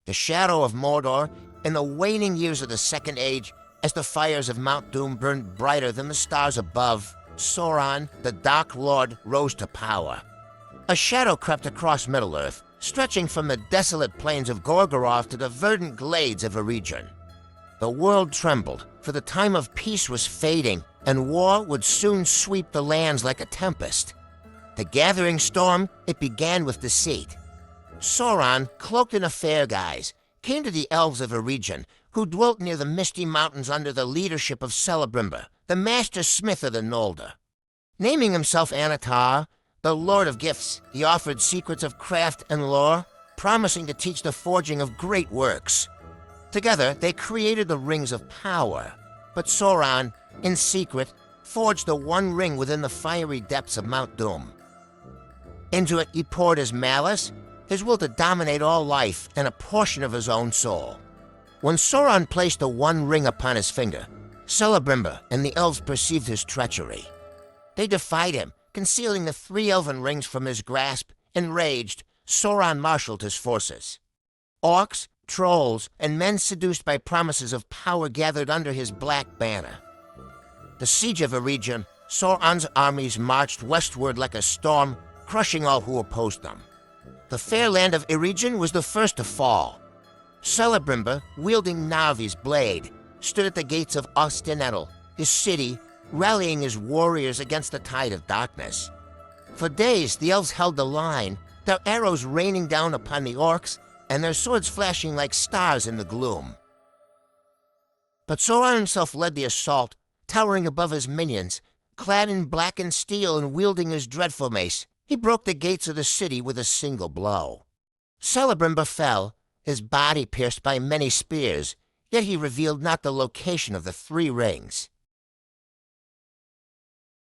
the shadow of Mordor, in the waning years of the Second Age, as the fires of Mount Doom burned brighter than the stars above, Sauron, the Dark Lord, rose to power. A shadow crept across Middle-earth, stretching from the desolate plains of Gorgoroth to the verdant glades of Eregion. The world trembled, for the time of peace was fading, and war would soon sweep the lands like a tempest. The gathering storm, it began with deceit. Sauron, cloaked in a fair guise, came to the Elves of Eregion, who dwelt near the misty mountains under the leadership of Celebrimbor, the master smith of the Noldor. Naming himself Annatar, the Lord of Gifts, he offered secrets of craft and lore, promising to teach the forging of great works. Together, they created the Rings of Power, but Sauron, in secret, forged the one ring within the fiery depths of Mount Doom. Into it he poured his malice, his will to dominate all life, and a portion of his own soul. When Sauron placed the one ring upon his finger, Celebrimbor and the elves perceived his treachery. They defied him, concealing the 3 elven rings from his grasp. Enraged, Sauron marshaled his forces. Orcs, trolls, and men seduced by promises of power gathered under his black banner. The siege of Eregion, Sauron's armies marched westward like a storm, crushing all who opposed them. The fair land of Eregion was the first to fall. Celebrimbor, wielding Narvi's blade, stood at the gates of Ostinetl, his city, rallying his warriors against the tide of darkness. For days the elves held the line, their arrows raining down upon the orcs, and their swords flashing like stars in the gloom. But Sauron himself led the assault, towering above his minions, clad in blackened steel and wielding his dreadful mace. He broke the gates of the city with a single blow. Celebrimbor fell, his body pierced by many spears, yet he revealed not the location of the 3 rings.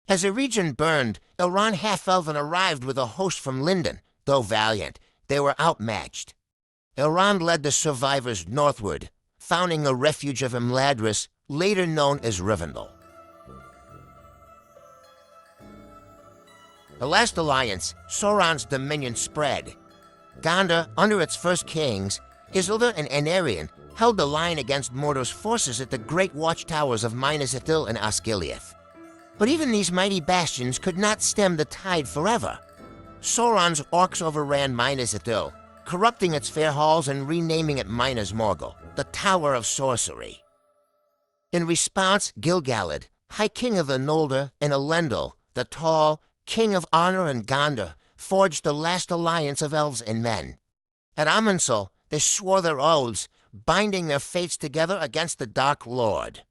As Eregion burned, Elrond Half-Elven arrived with a host from Lindon. Though valiant, they were outmatched. Elrond led the survivors northward, founding a refuge of Imladris, later known as Rivendell. The last alliance, Sauron's dominion spread. Gondor, under its first kings, Isildur and Anarion, held the line against Mordor's forces at the great watchtowers of Minas Ithil and Osgiliath. But even these mighty bastions could not stem the tide forever. Sauron's orcs overran Minas Ithil, corrupting its fair halls and renaming it Minas Morgul, the Tower of Sorcery. In response, Gil-galad, High King of the Noldor, and Elendil, the Tall, King of Honor and Gondor, forged the last alliance of Elves and Men. At Amensul, they swore their oaths, binding their fates together against the Dark Lord.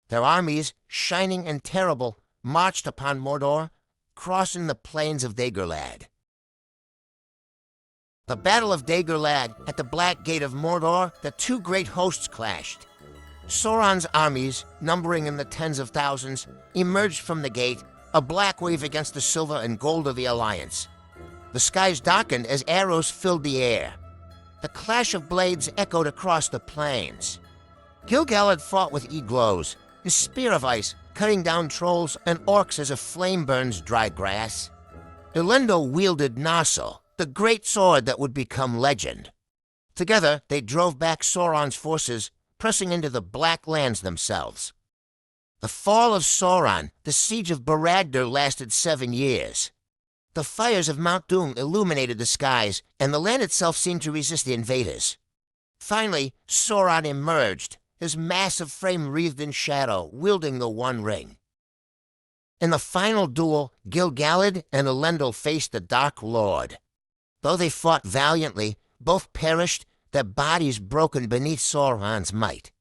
Their armies, shining and terrible, marched upon Mordor, crossing the plains of Dagorlad. The Battle of Dagorlad, at the Black Gate of Mordor, the 2 great hosts clashed. Sauron's armies, numbering in the tens of thousands, emerged from the gate, a black wave against the silver and gold of the alliance. The skies darkened as arrows filled the air. The clash of blades echoed across the plains. Gil-galad fought with eglows, his spear of ice cutting down trolls and orcs as a flame burns dry grass. Elendil wielded Narsil, the great sword that would become legend. Together, they drove back Sauron's forces, pressing into the Black Lands themselves. The fall of Sauron, the siege of Barad-dûr, lasted 7 years. The fires of Mount Doom illuminated the skies, and the land itself seemed to resist the invaders. Finally, Sauron emerged, his massive frame wreathed in shadow, wielding the One Ring. In the final duel, Gil-galad and Elendil faced the Dark Lord. Though they fought valiantly, both perished, their bodies broken beneath Sauron's might.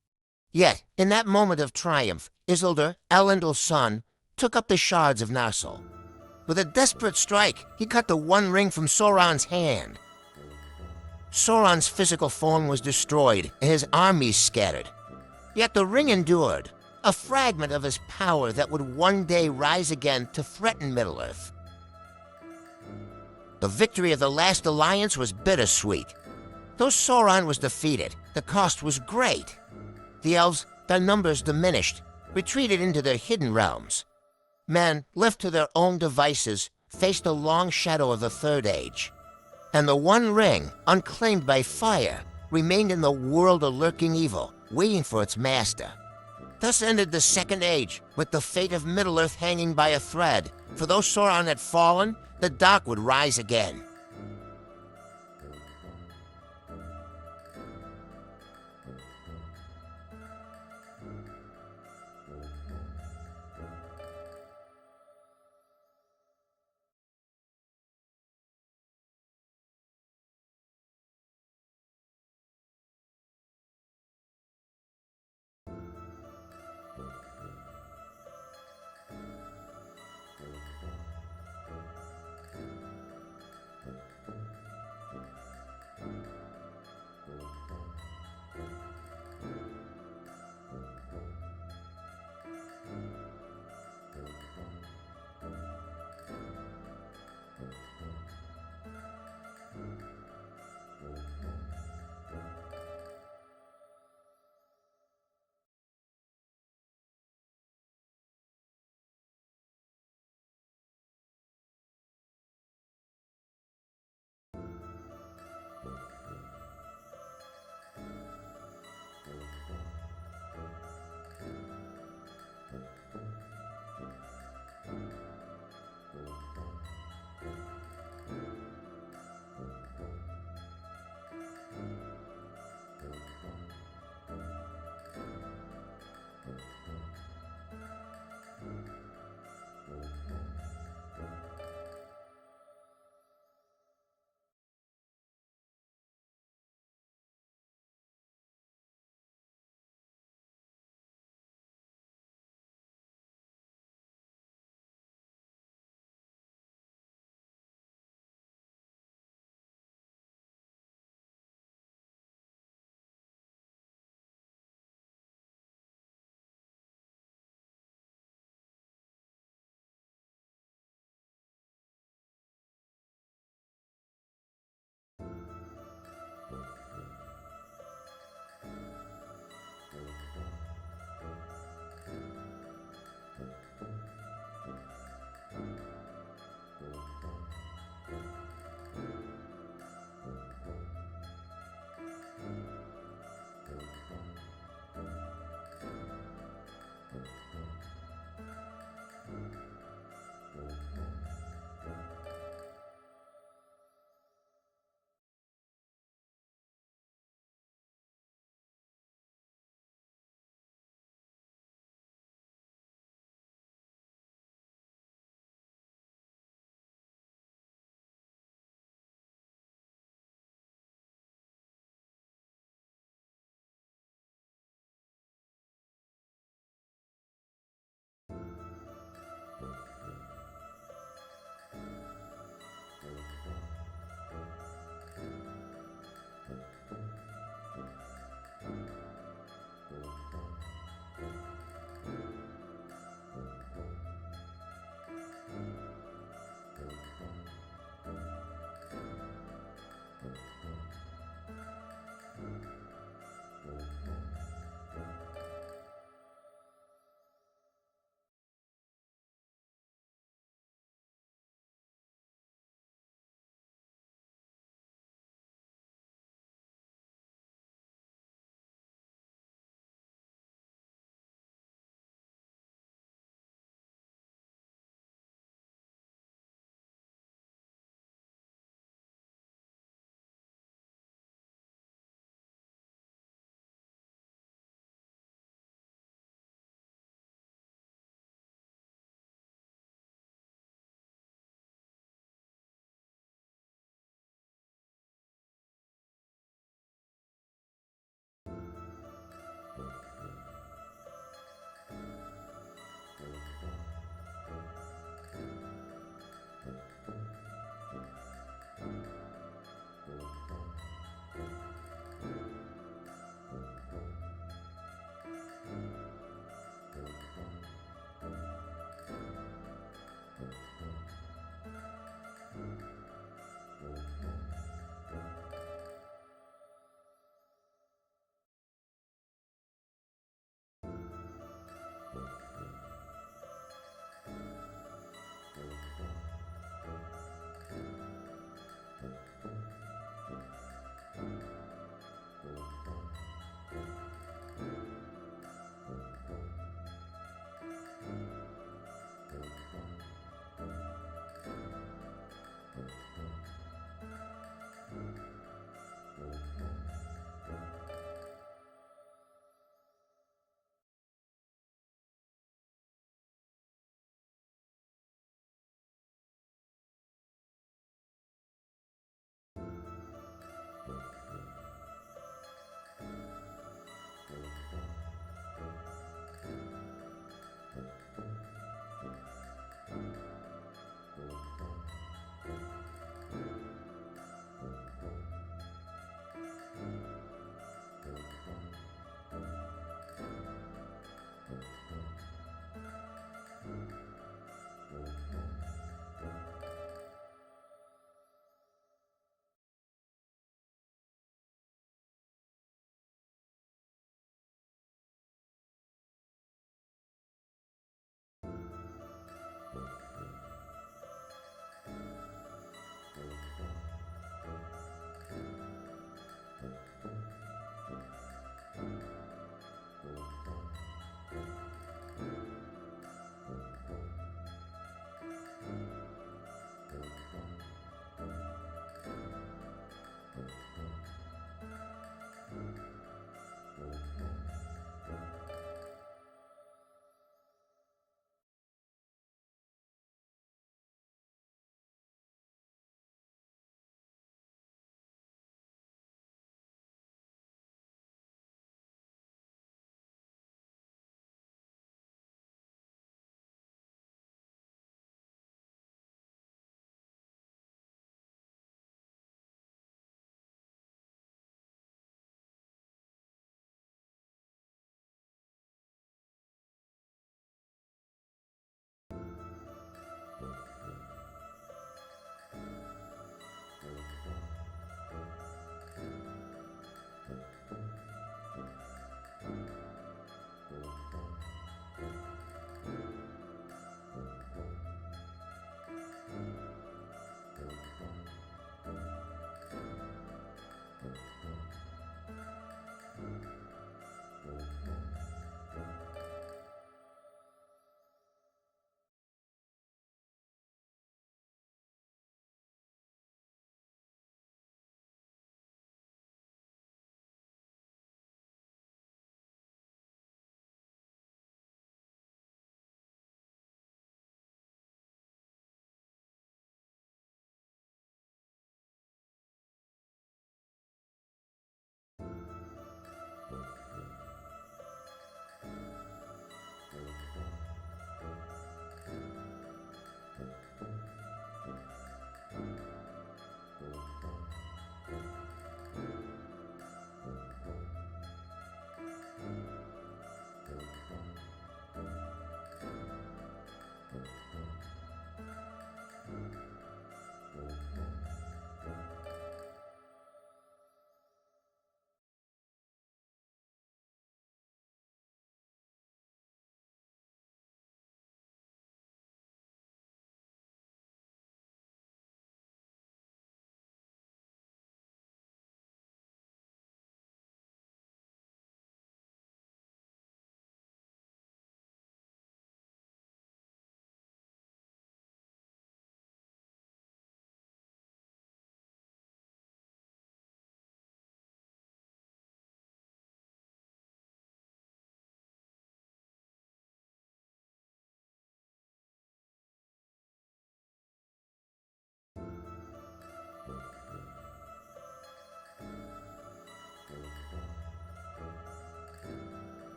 Yet, in that moment of triumph, Isildur, Elendil's son, took up the shards of Narsil. With a desperate strike, he cut the One Ring from Sauron's hand. Sauron's physical form was destroyed, and his armies scattered. Yet the ring endured, a fragment of his power that would one day rise again to threaten Middle-earth. The victory of the last alliance was bittersweet. Though Sauron was defeated, the cost was great. The elves, their numbers diminished, retreated into their hidden realms. Men, left to their own devices, faced the long shadow of the Third Age. And the One Ring, unclaimed by fire, remained in the world of lurking evil, waiting for its master. Thus ended the Second Age, with the fate of Middle-earth hanging by a thread. For though Sauron had fallen, the dark would rise again.